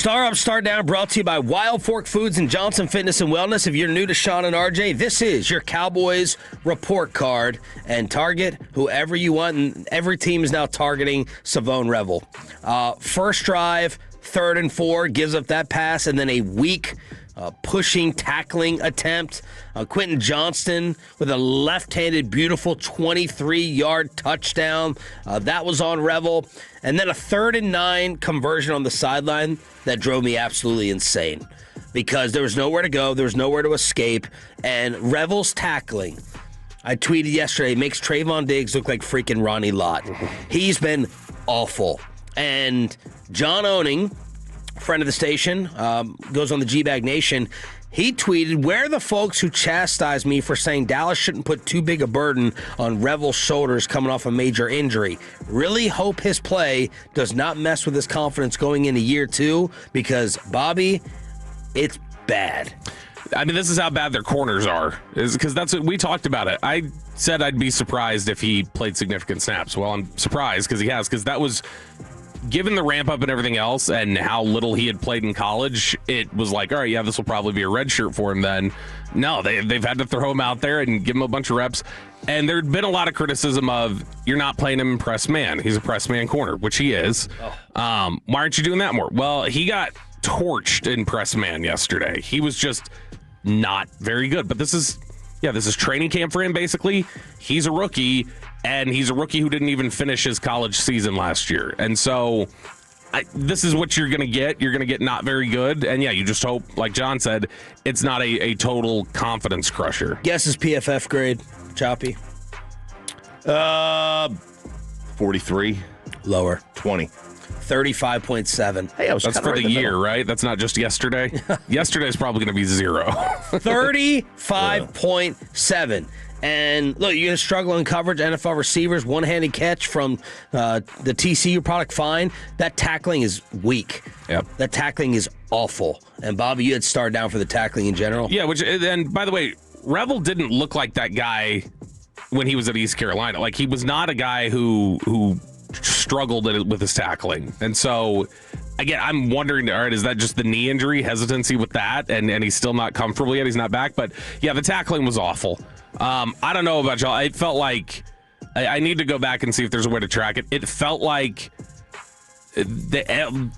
Star Up, Star Down, brought to you by Wild Fork Foods and Johnson Fitness and Wellness. If you're new to Shan and RJ, this is your Cowboys report card. And target whoever you want. And every team is now targeting Savone Rebel. First drive, 3rd and 4, gives up that pass, and then a weak pushing, tackling attempt. Quentin Johnston with a left-handed, beautiful 23-yard touchdown. That was on Rebel. And then a 3rd and 9 conversion on the sideline that drove me absolutely insane because there was nowhere to go, there was nowhere to escape, and Rebel's tackling, I tweeted yesterday, makes Trayvon Diggs look like freaking Ronnie Lott. He's been awful. And John Owning, friend of the station, goes on the G-Bag Nation. He tweeted, "Where are the folks who chastised me for saying Dallas shouldn't put too big a burden on Rebel's shoulders coming off a major injury? Really hope his play does not mess with his confidence going into year 2 because, Bobby, it's bad." I mean, this is how bad their corners are, is because that's what we talked about it. I said I'd be surprised if he played significant snaps. Well, I'm surprised because he has, because that was, given the ramp up and everything else and how little he had played in college, it was like, all right, yeah, this will probably be a red shirt for him then. No, they've had to throw him out there and give him a bunch of reps. And there'd been a lot of criticism of, you're not playing him in press man. He's a press man corner, which he is. Why aren't you doing that more? Well, he got torched in press man yesterday. He was just not very good. But this is training camp for him, basically. He's a rookie, and he's a rookie who didn't even finish his college season last year. And so this is what you're going to get. You're going to get not very good. And, yeah, you just hope, like John said, it's not a total confidence crusher. Guess his PFF grade, Choppy? 43. Lower. 20. 35.7. Hey, I was That's for the year, right? That's not just yesterday. Yesterday's probably going to be 0. 35.7. And look, you're going to struggle in coverage. NFL receivers, one-handed catch from the TCU product, fine. That tackling is weak. Yep. That tackling is awful. And Bobby, you had Star down for the tackling in general. Yeah, and by the way, Rebel didn't look like that guy when he was at East Carolina. Like, he was not a guy who struggled with his tackling. And so, again, I'm wondering, all right, is that just the knee injury, hesitancy with that, and he's still not comfortable yet? He's not back. But, yeah, the tackling was awful. I don't know about y'all. It felt like I need to go back and see if there's a way to track it. It felt like the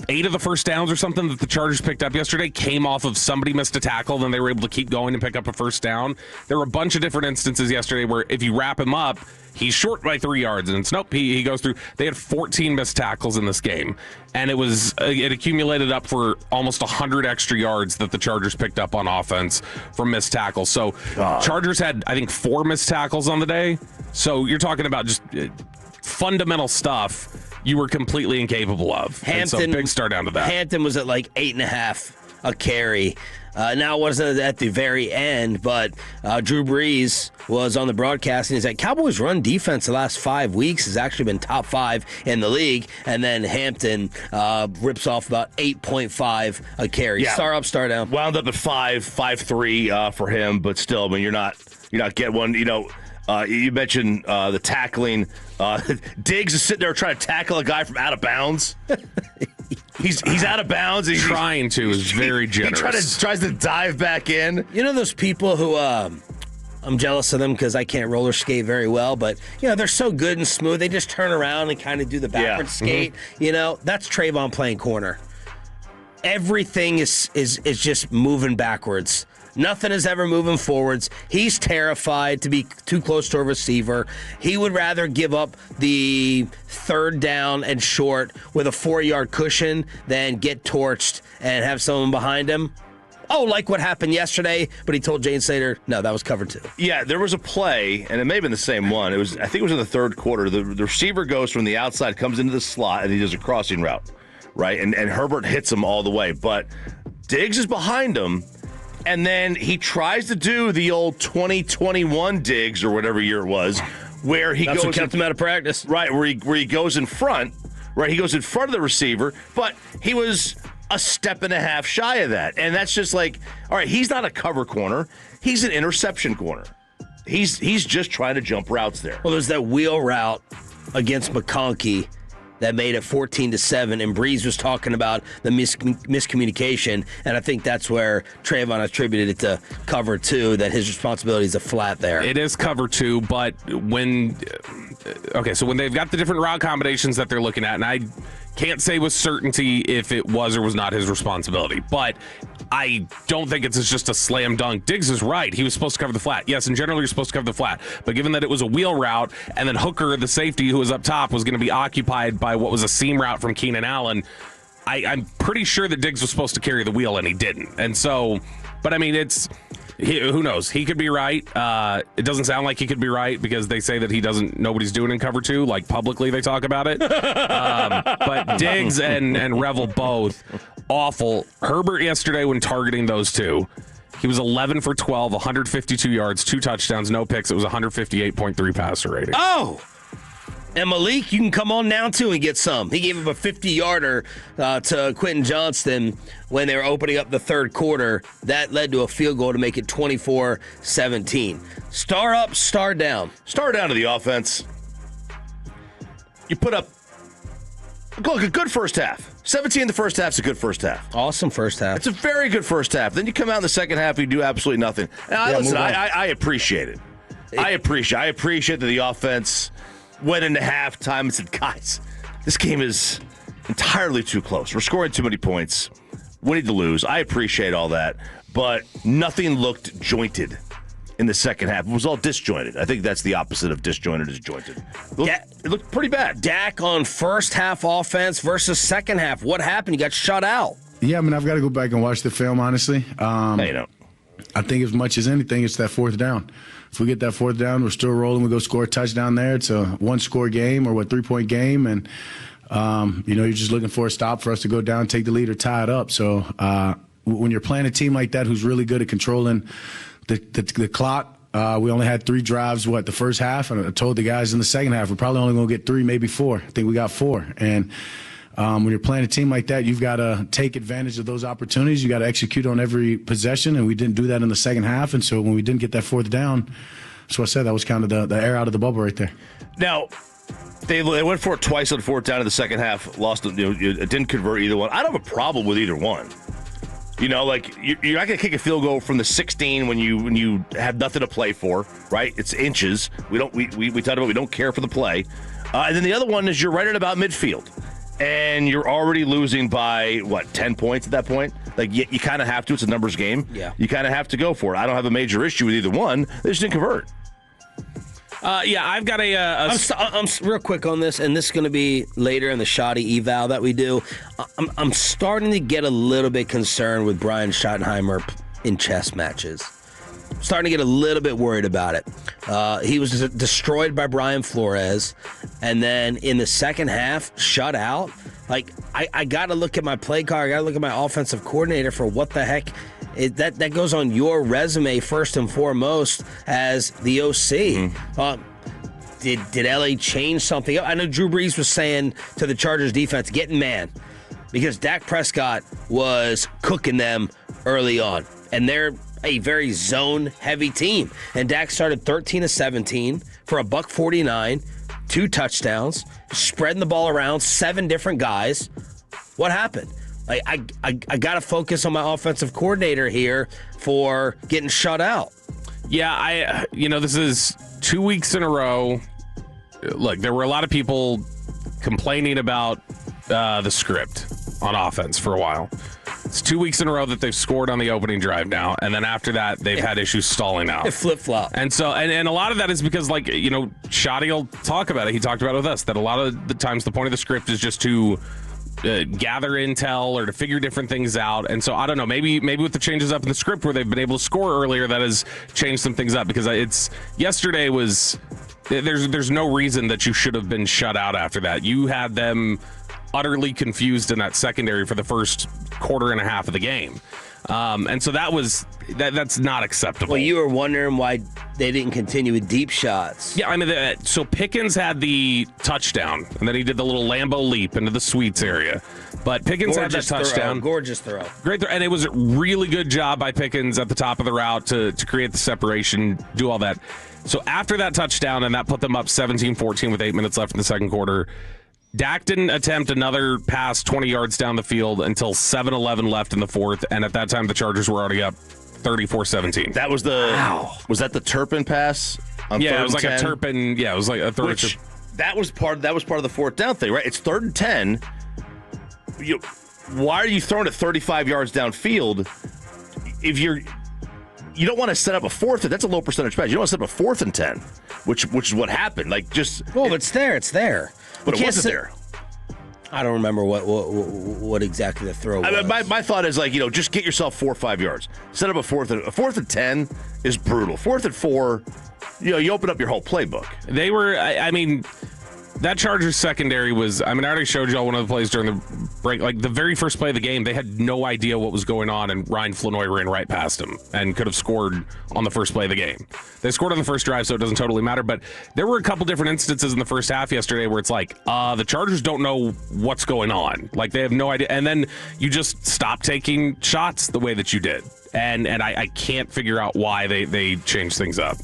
8 of the first downs or something that the Chargers picked up yesterday came off of somebody missed a tackle, then they were able to keep going and pick up a first down. There were a bunch of different instances yesterday where if you wrap him up, he's short by 3 yards, and it's nope, he goes through. They had 14 missed tackles in this game, and it accumulated up for almost 100 extra yards that the Chargers picked up on offense from missed tackles. So Chargers had, I think, 4 missed tackles on the day. So you're talking about just fundamental stuff you were completely incapable of. Hampton, and so big start down to that. Hampton was at like 8.5 a carry. Now, it wasn't at the very end, but Drew Brees was on the broadcast, and he's like, Cowboys' run defense the last 5 weeks has actually been top 5 in the league, and then Hampton rips off about 8.5 a carry. Yeah. Star up, star down. Wound up at 5.3 for him, but still, I mean, you're not getting one. You know, you mentioned the tackling. Diggs is sitting there trying to tackle a guy from out of bounds. He's out of bounds. He's trying to is very generous. He tries to dive back in. You know those people who I'm jealous of them because I can't roller skate very well, but you know they're so good and smooth. They just turn around and kind of do the backwards skate. Mm-hmm. You know, that's Trayvon playing corner. Everything is just moving backwards. Nothing is ever moving forwards. He's terrified to be too close to a receiver. He would rather give up the 3rd down and short with a 4-yard cushion than get torched and have someone behind him. Oh, like what happened yesterday, but he told Jane Slater, no, that was cover 2. Yeah, there was a play, and it may have been the same one. I think it was in the 3rd quarter. The receiver goes from the outside, comes into the slot, and he does a crossing route, right? And Herbert hits him all the way, but Diggs is behind him. And then he tries to do the old 2021 Diggs or whatever year it was, where he That's what kept him out of practice. Right, where he goes in front. Right, he goes in front of the receiver, but he was a step and a half shy of that. And that's just like, all right, he's not a cover corner. He's an interception corner. He's just trying to jump routes there. Well, there's that wheel route against McConkey that made it 14-7, and Breeze was talking about the miscommunication, and I think that's where Trayvon attributed it to cover 2, that his responsibility is a flat there. It is cover 2, but so when they've got the different route combinations that they're looking at, and I can't say with certainty if it was or was not his responsibility, but I don't think it's just a slam dunk. Diggs is right. He was supposed to cover the flat. Yes, in general, you're supposed to cover the flat. But given that it was a wheel route, and then Hooker, the safety who was up top, was going to be occupied by what was a seam route from Keenan Allen, I'm pretty sure that Diggs was supposed to carry the wheel, and he didn't. And so, but I mean, who knows? He could be right. It doesn't sound like he could be right because they say that he doesn't know what he's doing in cover 2. Like publicly, they talk about it. But Diggs and Rebel both awful. Herbert yesterday when targeting those two, he was 11 for 12, 152 yards, 2 touchdowns, no picks. It was 158.3 passer rating. Oh! And Malik, you can come on now, too, and get some. He gave him a 50-yarder to Quentin Johnston when they were opening up the third quarter. That led to a field goal to make it 24-17. Star up, star down. Star down to the offense. You put up a good first half. 17 in the first half is a good first half. Awesome first half. It's a very good first half. Then you come out in the second half, you do absolutely nothing. And I appreciate it. I appreciate that the offense went into halftime and said, guys, this game is entirely too close. We're scoring too many points. We need to lose. I appreciate all that. But nothing looked jointed in the second half. It was all disjointed. I think that's the opposite of disjointed is jointed. It looked pretty bad. Dak on first half offense versus second half. What happened? You got shut out. Yeah, I mean, I've got to go back and watch the film, honestly. No, you don't. I think as much as anything, it's that fourth down. If we get that fourth down, we're still rolling. We go score a touchdown there. It's a one-score game or 3-point game. And, you're just looking for a stop for us to go down, take the lead, or tie it up. So when you're playing a team like that who's really good at controlling the clock, we only had 3 drives, the first half. And I told the guys in the second half, we're probably only going to get 3, maybe 4. I think we got 4. And when you're playing a team like that, you've got to take advantage of those opportunities. You got to execute on every possession, and we didn't do that in the second half. And so when we didn't get that fourth down, so I said that was kind of the air out of the bubble right there. Now, they went for it twice on fourth down in the second half. Lost it. It didn't convert either one. I don't have a problem with either one. You're not going to kick a field goal from the 16 when you have nothing to play for, right? It's inches. We talked about we don't care for the play. And then the other one is you're right at about midfield. And you're already losing by, 10 points at that point? Like, you kind of have to. It's a numbers game. Yeah. You kind of have to go for it. I don't have a major issue with either one. They just didn't convert. I've got I'm real quick on this, and this is going to be later in the shoddy eval that we do. I'm starting to get a little bit concerned with Brian Schottenheimer in chess matches. Starting to get a little bit worried about it. He was destroyed by Brian Flores, and then in the second half, shut out. Like, I got to look at my play card. I got to look at my offensive coordinator for what the heck. That goes on your resume first and foremost as the OC. Mm-hmm. Did LA change something? I know Drew Brees was saying to the Chargers defense, get in man, because Dak Prescott was cooking them early on, and they're a very zone-heavy team. And Dak started 13-17 for $149, 2 touchdowns, spreading the ball around, 7 different guys. What happened? I got to focus on my offensive coordinator here for getting shut out. Yeah, this is 2 weeks in a row. Look, there were a lot of people complaining about the script on offense for a while. It's 2 weeks in a row that they've scored on the opening drive now, and then after that, they've had issues stalling out. They flip-flop. And so, and a lot of that is because, Shoddy will talk about it. He talked about it with us, that a lot of the times the point of the script is just to gather intel or to figure different things out. And so, I don't know, maybe with the changes up in the script where they've been able to score earlier, that has changed some things up, because yesterday was, there's no reason that you should have been shut out after that. You had them utterly confused in that secondary for the first quarter and a half of the game. And so that's not acceptable. Well, you were wondering why they didn't continue with deep shots. Yeah, I mean, so Pickens had the touchdown, and then he did the little Lambeau leap into the sweets area. But Pickens had that touchdown. Gorgeous throw. Great throw. And it was a really good job by Pickens at the top of the route to create the separation, do all that. So after that touchdown, and that put them up 17-14 with 8 minutes left in the second quarter, Dak didn't attempt another pass 20 yards down the field until 7-11 left in the fourth, and at that time the Chargers were already up 34-17. That was was that the Turpin pass? On Yeah, third it was and like 10? a Turpin. Yeah, it was like a third. That was part of the fourth down thing, right? It's 3rd and 10. Why are you throwing it 35 yards downfield if you don't want to set up a fourth? That's a low percentage pass. You don't want to set up a 4th and 10, which is what happened. Like it's there. It's there. But it wasn't there. I don't remember what exactly the throw was. I mean, my thought is just get yourself 4 or 5 yards. Set up a 4th and 10 is brutal. 4th and 4, you open up your whole playbook. They were. I mean, that Chargers secondary was. I mean, I already showed y'all one of the plays during the break. Like the very first play of the game, they had no idea what was going on, and Ryan Flanoy ran right past him and could have scored on the first play of the game. They scored on the first drive, so it doesn't totally matter. But there were a couple different instances in the first half yesterday where it's like the Chargers don't know what's going on. Like they have no idea, and then you just stop taking shots the way that you did, and I can't figure out why they changed things up.